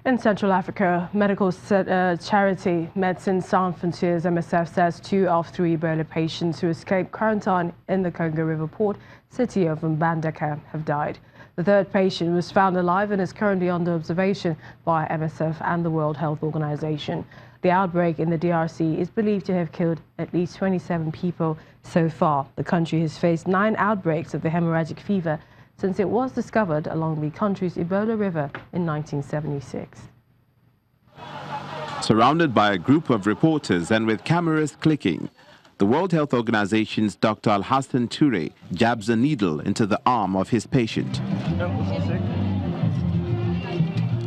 In Central Africa, medical charity Médecins Sans Frontières (MSF) says 2 of 3 Ebola patients who escaped quarantine in the Congo River port city of Mbandaka have died. The third patient was found alive and is currently under observation by MSF and the World Health Organization. The outbreak in the DRC is believed to have killed at least 27 people so far. The country has faced 9 outbreaks of the hemorrhagic fever since it was discovered along the country's Ebola River in 1976. Surrounded by a group of reporters and with cameras clicking, the World Health Organization's Dr. Al-Hassan Toure jabs a needle into the arm of his patient.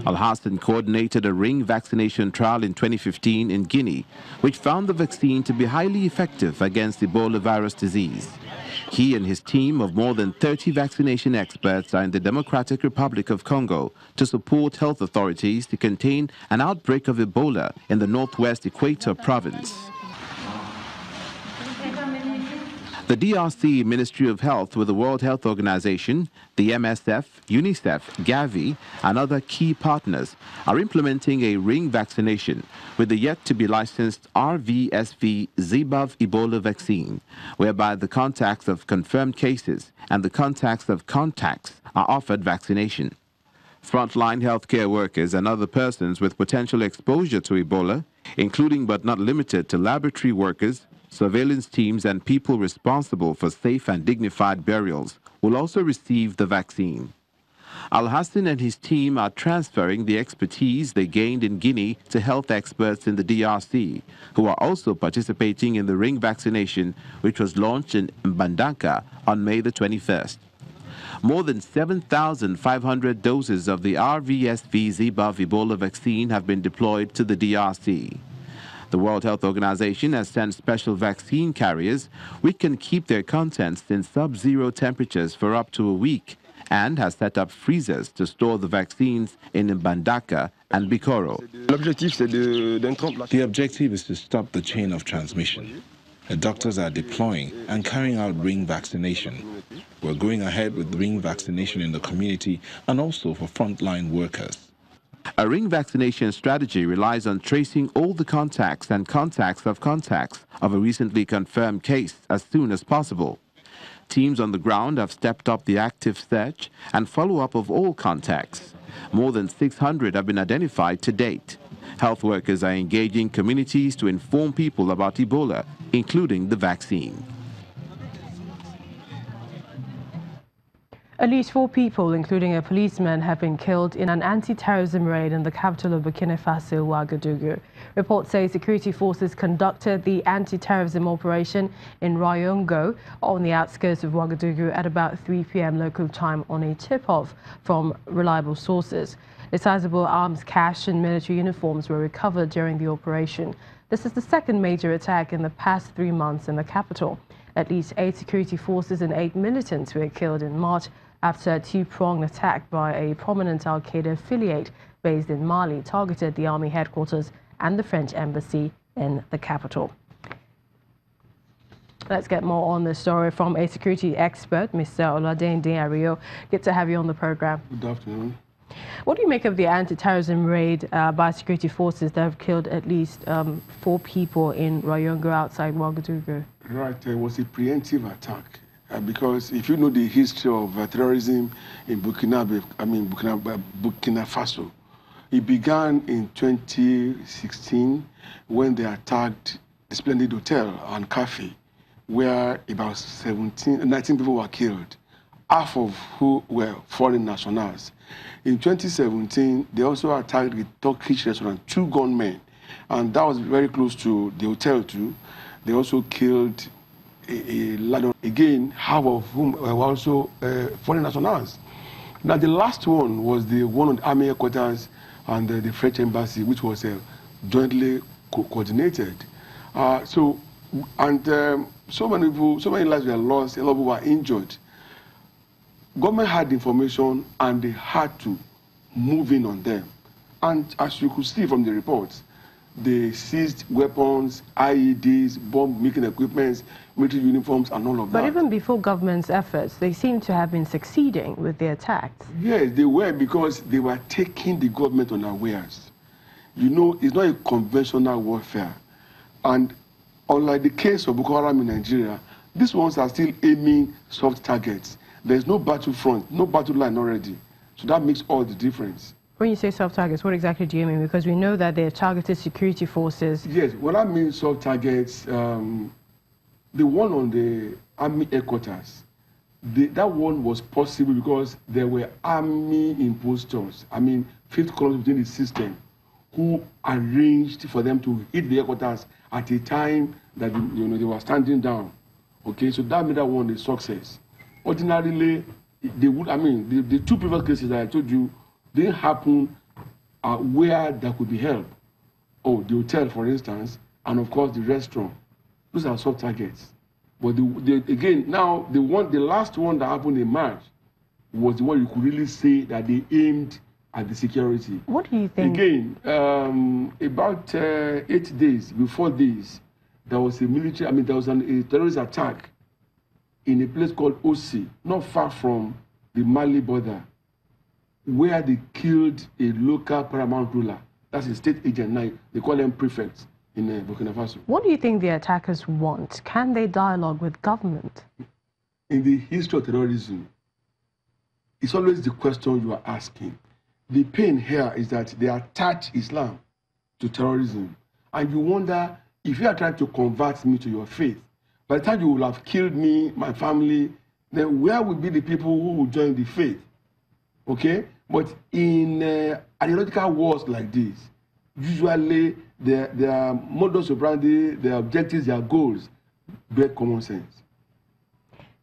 Al-Hassan coordinated a ring vaccination trial in 2015 in Guinea, which found the vaccine to be highly effective against Ebola virus disease. He and his team of more than 30 vaccination experts are in the Democratic Republic of Congo to support health authorities to contain an outbreak of Ebola in the northwest Equator province. The DRC Ministry of Health with the World Health Organization, the MSF, UNICEF, Gavi, and other key partners are implementing a ring vaccination with the yet-to-be-licensed RVSV ZBUV Ebola vaccine, whereby the contacts of confirmed cases and the contacts of contacts are offered vaccination. Frontline healthcare workers and other persons with potential exposure to Ebola, including but not limited to laboratory workers, surveillance teams and people responsible for safe and dignified burials will also receive the vaccine. Al-Hassan and his team are transferring the expertise they gained in Guinea to health experts in the DRC, who are also participating in the ring vaccination, which was launched in Mbandaka on May the 21st. More than 7,500 doses of the RVSV ZBUV Ebola vaccine have been deployed to the DRC. The World Health Organization has sent special vaccine carriers which can keep their contents in sub-zero temperatures for up to a week and has set up freezers to store the vaccines in Mbandaka and Bikoro. The objective is to stop the chain of transmission. The doctors are deploying and carrying out ring vaccination. We're going ahead with ring vaccination in the community and also for frontline workers. A ring vaccination strategy relies on tracing all the contacts and contacts of a recently confirmed case as soon as possible. Teams on the ground have stepped up the active search and follow-up of all contacts. More than 600 have been identified to date. Health workers are engaging communities to inform people about Ebola, including the vaccine. At least 4 people, including a policeman, have been killed in an anti-terrorism raid in the capital of Burkina Faso, Ouagadougou. Reports say security forces conducted the anti-terrorism operation in Royongo on the outskirts of Ouagadougou at about 3 p.m. local time on a tip-off from reliable sources. A sizable arms cache and military uniforms were recovered during the operation. This is the second major attack in the past 3 months in the capital. At least 8 security forces and 8 militants were killed in March after a 2-pronged attack by a prominent Al-Qaeda affiliate based in Mali targeted the army headquarters and the French embassy in the capital. Let's get more on this story from a security expert, Mr. Oladende Ario. Good to have you on the program. Good afternoon. What do you make of the anti-terrorism raid by security forces that have killed at least 4 people in Royongo outside Ouagadougou? Right, it was a preemptive attack because if you know the history of terrorism in Burkina Faso, it began in 2016 when they attacked the Splendid Hotel and Cafe, where about 19 people were killed, half of who were foreign nationals. In 2017, they also attacked the Turkish restaurant, 2 gunmen, and that was very close to the hotel too. They also killed a lot of, again, half of whom were also foreign nationals. Now, the last one was the one on the army headquarters and the French embassy, which was jointly coordinated. So many people, so many lives were lost, a lot of people were injured. Government had information and they had to move in on them. And as you could see from the reports, they seized weapons, IEDs, bomb-making equipment, military uniforms, and all of that. But even before government's efforts, they seem to have been succeeding with the attacks. Yes, they were, because they were taking the government unawares. You know, it's not a conventional warfare. And unlike the case of Boko Haram in Nigeria, these ones are still aiming soft targets. There's no battlefront, no battle line already. So that makes all the difference. When you say soft targets, what exactly do you mean? Because we know that they're targeted security forces. Yes, what I mean soft targets, the one on the army headquarters, that one was possible because there were army impostors, I mean, fifth columns within the system, who arranged for them to hit the headquarters at a time that they were standing down. Okay, so that made that one a success. Ordinarily, they would. I mean, the two previous cases that I told you didn't happen where there could be help. Oh, the hotel, for instance, and of course the restaurant. Those are soft targets. But again, now the last one that happened in March was the one you could really say that they aimed at the security. What do you think? Again, about 8 days before this, there was a military. I mean, there was a terrorist attack in a place called Osi, not far from the Mali border, where they killed a local paramount ruler. That's a state agent now. They call them prefects in Burkina Faso. What do you think the attackers want? Can they dialogue with government? In the history of terrorism, it's always the question you are asking. The pain here is that they attach Islam to terrorism. And you wonder, if you are trying to convert me to your faith, by the time you will have killed me, my family, then where will be the people who will join the faith? Okay? But in ideological wars like this, usually their modus operandi, their objectives, their goals break common sense.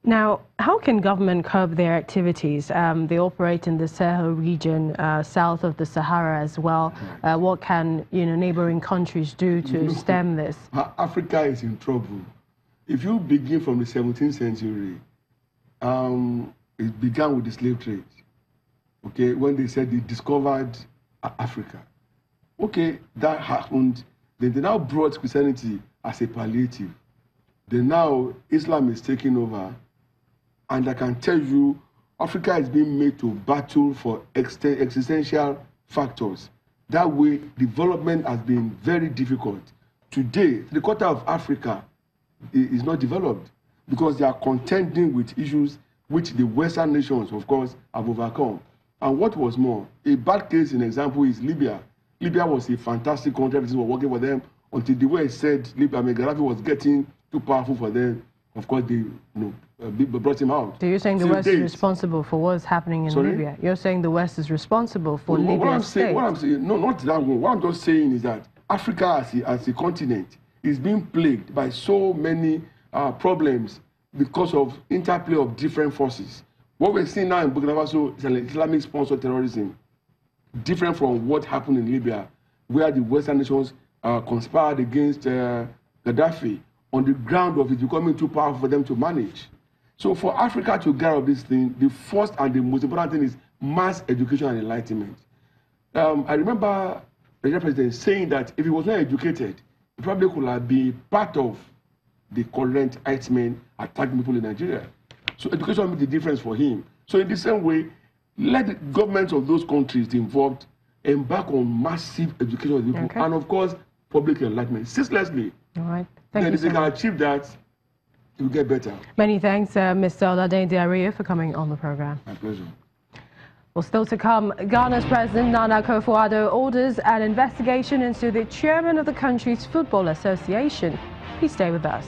Now, how can government curb their activities? They operate in the Sahel region, south of the Sahara as well. What can neighboring countries do to stem this? Africa is in trouble. If you begin from the 17th century, it began with the slave trade. Okay, when they said they discovered Africa. Okay, that happened. Then they now brought Christianity as a palliative. Then now Islam is taking over. And I can tell you, Africa is being made to battle for existential factors. That way, development has been very difficult. Today, the quarter of Africa is not developed because they are contending with issues which the Western nations, of course, have overcome. And what was more, a bad case, an example, is Libya. Libya was a fantastic country, everything was working for them, until the West said Gaddafi was getting too powerful for them. Of course, they brought him out. So you're saying the West is responsible for what's happening in Libya? You're saying the West is responsible for Libya's state? What I'm saying, no, not that one. What I'm just saying is that Africa as a continent is being plagued by so many problems because of interplay of different forces. What we're seeing now in Burkina Faso is an Islamic-sponsored terrorism, different from what happened in Libya, where the Western nations conspired against Gaddafi on the ground of it becoming too powerful for them to manage. So for Africa to get out of this thing, the first and the most important thing is mass education and enlightenment. I remember the president saying that if he was not educated, he probably could have been part of the current herdsmen attacking people in Nigeria. So education made the difference for him. So in the same way, let the governments of those countries involved embark on massive education of the people, and of course, public enlightenment, ceaselessly. All right. Thank you. If they can achieve that, it will get better. Many thanks, Mr. Oladun Diario, for coming on the program. My pleasure. Well, still to come, Ghana's President Nana Akufo-Addo orders an investigation into the chairman of the country's Football Association. Please stay with us.